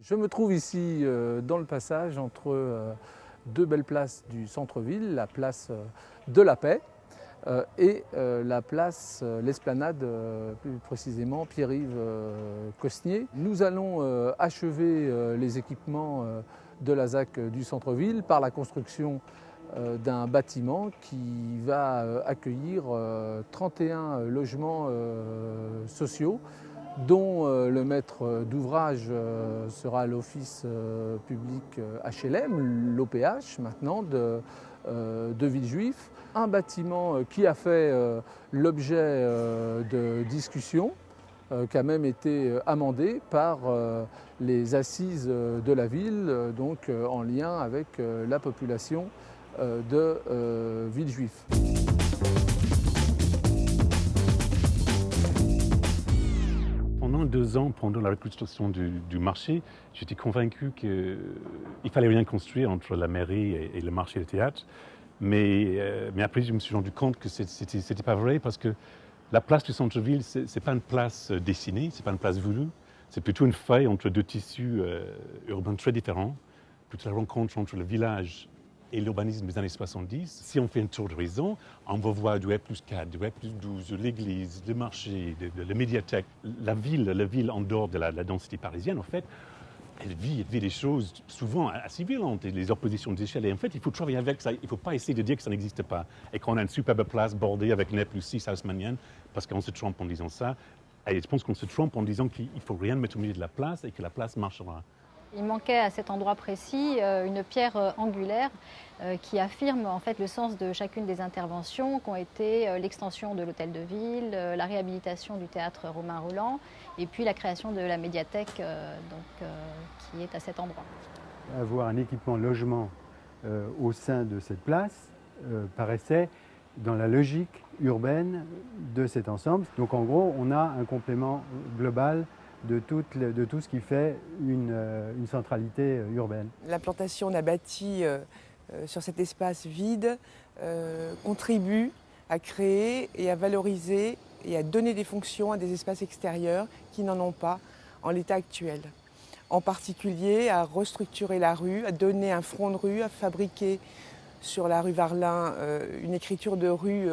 Je me trouve ici dans le passage entre deux belles places du centre-ville, la place de la Paix et la place, l'Esplanade, plus précisément Pierre-Yves Cosnier. Nous allons achever les équipements de la ZAC du centre-ville par la construction d'un bâtiment qui va accueillir 31 logements sociaux, dont le maître d'ouvrage sera l'office public HLM, l'OPH maintenant, de Villejuif. Un bâtiment qui a fait l'objet de discussions, qui a même été amendé par les assises de la ville, donc en lien avec la population de Villejuif. Pendant 2 ans, pendant la reconstruction du marché, j'étais convaincu qu'il ne fallait rien construire entre la mairie et le marché et le théâtre. Mais après, je me suis rendu compte que ce n'était pas vrai parce que la place du centre-ville, ce n'est pas une place dessinée, ce n'est pas une place voulue. C'est plutôt une faille entre deux tissus urbains très différents, plutôt la rencontre entre le village et l'urbanisme des années 70. Si on fait un tour d'horizon, on va voir du R+4, du R+12, l'église, le marché, la médiathèque. La ville en dehors de la densité parisienne, en fait, elle vit des choses souvent assez violentes, les oppositions d'échelle. Et en fait, il faut travailler avec ça. Il ne faut pas essayer de dire que ça n'existe pas. Et qu'on a une superbe place bordée avec une R+6 haussmannienne, parce qu'on se trompe en disant ça. Et je pense qu'on se trompe en disant qu'il ne faut rien mettre au milieu de la place et que la place marchera. Il manquait à cet endroit précis une pierre angulaire qui affirme en fait le sens de chacune des interventions qui ont été l'extension de l'hôtel de ville, la réhabilitation du théâtre Romain Rolland et puis la création de la médiathèque qui est à cet endroit. Avoir un équipement logement au sein de cette place paraissait dans la logique urbaine de cet ensemble. Donc en gros, on a un complément global de tout ce qui fait une centralité urbaine. L'implantation d'un bâti sur cet espace vide contribue à créer et à valoriser et à donner des fonctions à des espaces extérieurs qui n'en ont pas en l'état actuel. En particulier à restructurer la rue, à donner un front de rue, à fabriquer sur la rue Varlin une écriture de rue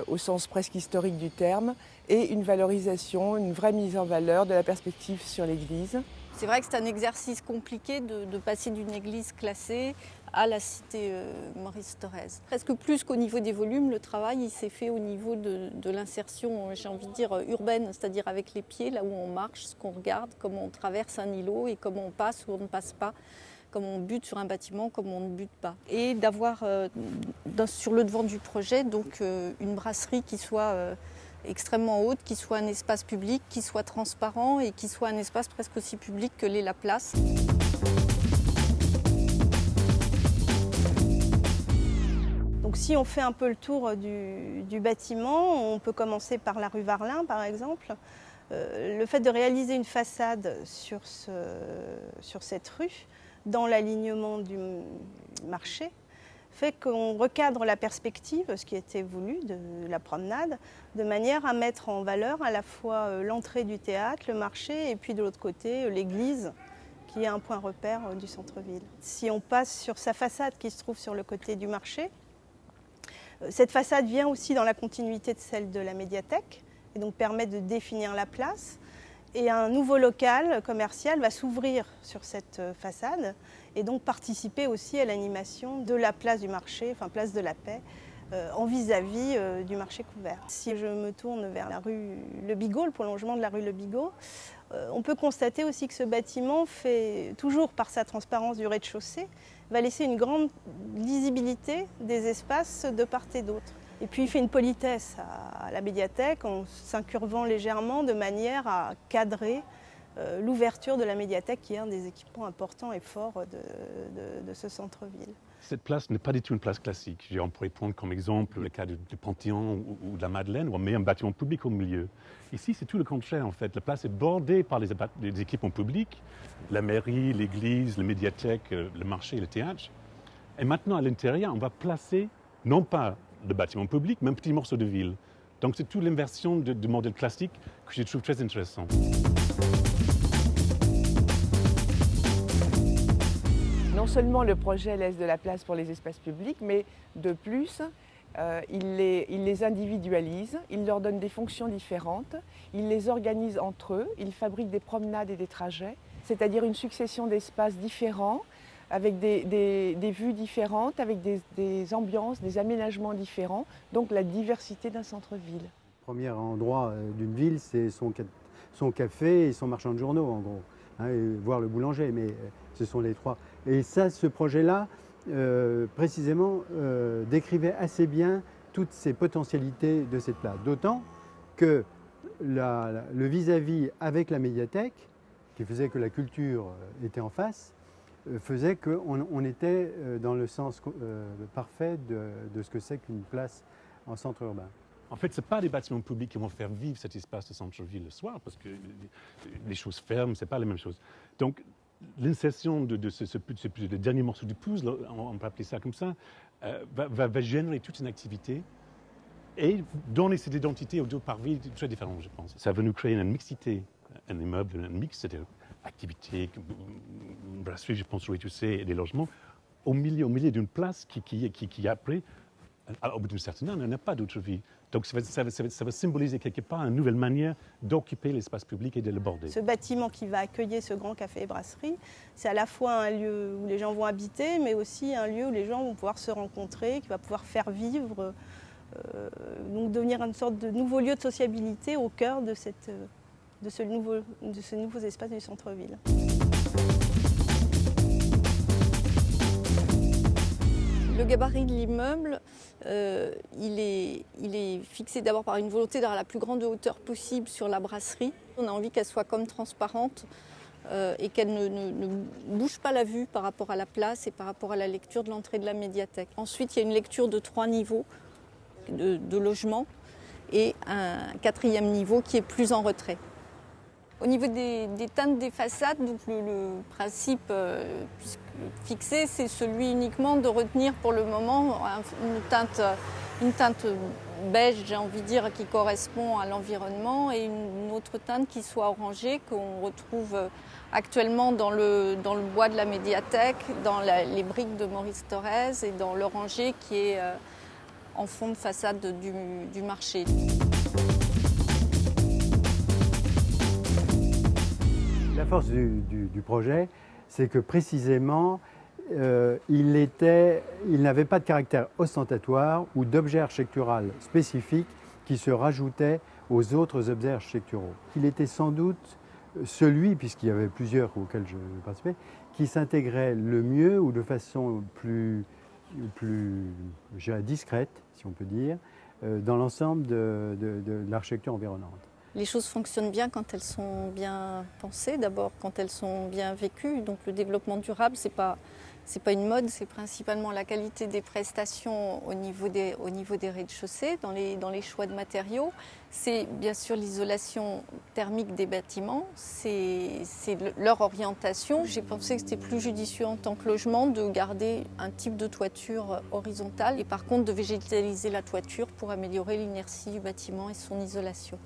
au sens presque historique du terme, et une valorisation, une vraie mise en valeur de la perspective sur l'église. C'est vrai que c'est un exercice compliqué de passer d'une église classée à la cité Maurice-Thorez. Presque plus qu'au niveau des volumes, le travail il s'est fait au niveau de l'insertion, j'ai envie de dire, urbaine, c'est-à-dire avec les pieds, là où on marche, ce qu'on regarde, comment on traverse un îlot et comment on passe ou on ne passe pas. Comment on bute sur un bâtiment, comment on ne bute pas. Et d'avoir sur le devant du projet donc, une brasserie qui soit extrêmement haute, qui soit un espace public, qui soit transparent et qui soit un espace presque aussi public que l'est la place. Donc si on fait un peu le tour du bâtiment, on peut commencer par la rue Varlin par exemple. Le fait de réaliser une façade sur cette rue, dans l'alignement du marché, fait qu'on recadre la perspective, ce qui était voulu de la promenade, de manière à mettre en valeur à la fois l'entrée du théâtre, le marché, et puis de l'autre côté l'église, qui est un point repère du centre-ville. Si on passe sur sa façade qui se trouve sur le côté du marché, cette façade vient aussi dans la continuité de celle de la médiathèque, et donc permet de définir la place. Et un nouveau local commercial va s'ouvrir sur cette façade et donc participer aussi à l'animation de la place du marché, enfin place de la Paix, en vis-à-vis du marché couvert. Si je me tourne vers la rue Le Bigot, le prolongement de la rue Le Bigot, on peut constater aussi que ce bâtiment fait, toujours par sa transparence du rez-de-chaussée, va laisser une grande lisibilité des espaces de part et d'autre. Et puis il fait une politesse à la médiathèque en s'incurvant légèrement de manière à cadrer l'ouverture de la médiathèque qui est un des équipements importants et forts de ce centre-ville. Cette place n'est pas du tout une place classique. On pourrait prendre comme exemple le cas du Panthéon ou de la Madeleine où on met un bâtiment public au milieu. Ici, c'est tout le contraire en fait. La place est bordée par les équipements publics, la mairie, l'église, la médiathèque, le marché et le théâtre. Et maintenant, à l'intérieur, on va placer non pas le bâtiment public, mais un petit morceau de ville. Donc c'est toute l'inversion du modèle classique que je trouve très intéressant. Non seulement le projet laisse de la place pour les espaces publics, mais de plus, il les individualise, il leur donne des fonctions différentes, il les organise entre eux, il fabrique des promenades et des trajets, c'est-à-dire une succession d'espaces différents, avec des vues différentes, avec des ambiances, des aménagements différents, donc la diversité d'un centre-ville. Le premier endroit d'une ville, c'est son café et son marchand de journaux, en gros, hein, et voire le boulanger, mais ce sont les trois. Et ça, ce projet-là, précisément, décrivait assez bien toutes ces potentialités de cette place. D'autant que le vis-à-vis avec la médiathèque, qui faisait que la culture était en face, faisait qu'on était dans le sens parfait de ce que c'est qu'une place en centre urbain. En fait, ce n'est pas des bâtiments publics qui vont faire vivre cet espace de centre-ville le soir, parce que les choses ferment, ce n'est pas la même chose. Donc, l'insertion de le dernier morceau du puzzle, on peut appeler ça comme ça, va générer toute une activité et donner cette identité aux deux parvis très différentes, je pense. Ça va nous créer une mixité, un immeuble, un mix, c'est-à-dire activité, brasserie, je pense, rez-de-chaussée et des logements, au milieu d'une place qui après, au bout d'un certain temps, n'a pas d'autre vie. Donc ça va symboliser quelque part une nouvelle manière d'occuper l'espace public et de l'aborder. Ce bâtiment qui va accueillir ce grand café et brasserie, c'est à la fois un lieu où les gens vont habiter, mais aussi un lieu où les gens vont pouvoir se rencontrer, qui va pouvoir faire vivre, donc devenir une sorte de nouveau lieu de sociabilité au cœur de ces nouveaux espaces du centre-ville. Le gabarit de l'immeuble, il est fixé d'abord par une volonté d'avoir la plus grande hauteur possible sur la brasserie. On a envie qu'elle soit comme transparente et qu'elle ne bouge pas la vue par rapport à la place et par rapport à la lecture de l'entrée de la médiathèque. Ensuite, il y a une lecture de 3 niveaux de logement et un 4e niveau qui est plus en retrait. Au niveau des teintes des façades, donc le principe fixé, c'est celui uniquement de retenir pour le moment une teinte beige, j'ai envie de dire, qui correspond à l'environnement, et une autre teinte qui soit orangée, qu'on retrouve actuellement dans le bois de la médiathèque, dans les briques de Maurice Thorez et dans l'orangé qui est en fond de façade du marché. La force du projet, c'est que précisément, il n'avait pas de caractère ostentatoire ou d'objet architectural spécifique qui se rajoutait aux autres objets architecturaux. Il était sans doute celui, puisqu'il y avait plusieurs auxquels je participais, qui s'intégrait le mieux ou de façon plus je dirais, discrète, si on peut dire, dans l'ensemble de l'architecture environnante. Les choses fonctionnent bien quand elles sont bien pensées, d'abord quand elles sont bien vécues. Donc le développement durable, c'est pas une mode, c'est principalement la qualité des prestations au niveau des rez-de-chaussée, dans les choix de matériaux. C'est bien sûr l'isolation thermique des bâtiments, c'est leur orientation. J'ai pensé que c'était plus judicieux en tant que logement de garder un type de toiture horizontale et par contre de végétaliser la toiture pour améliorer l'inertie du bâtiment et son isolation.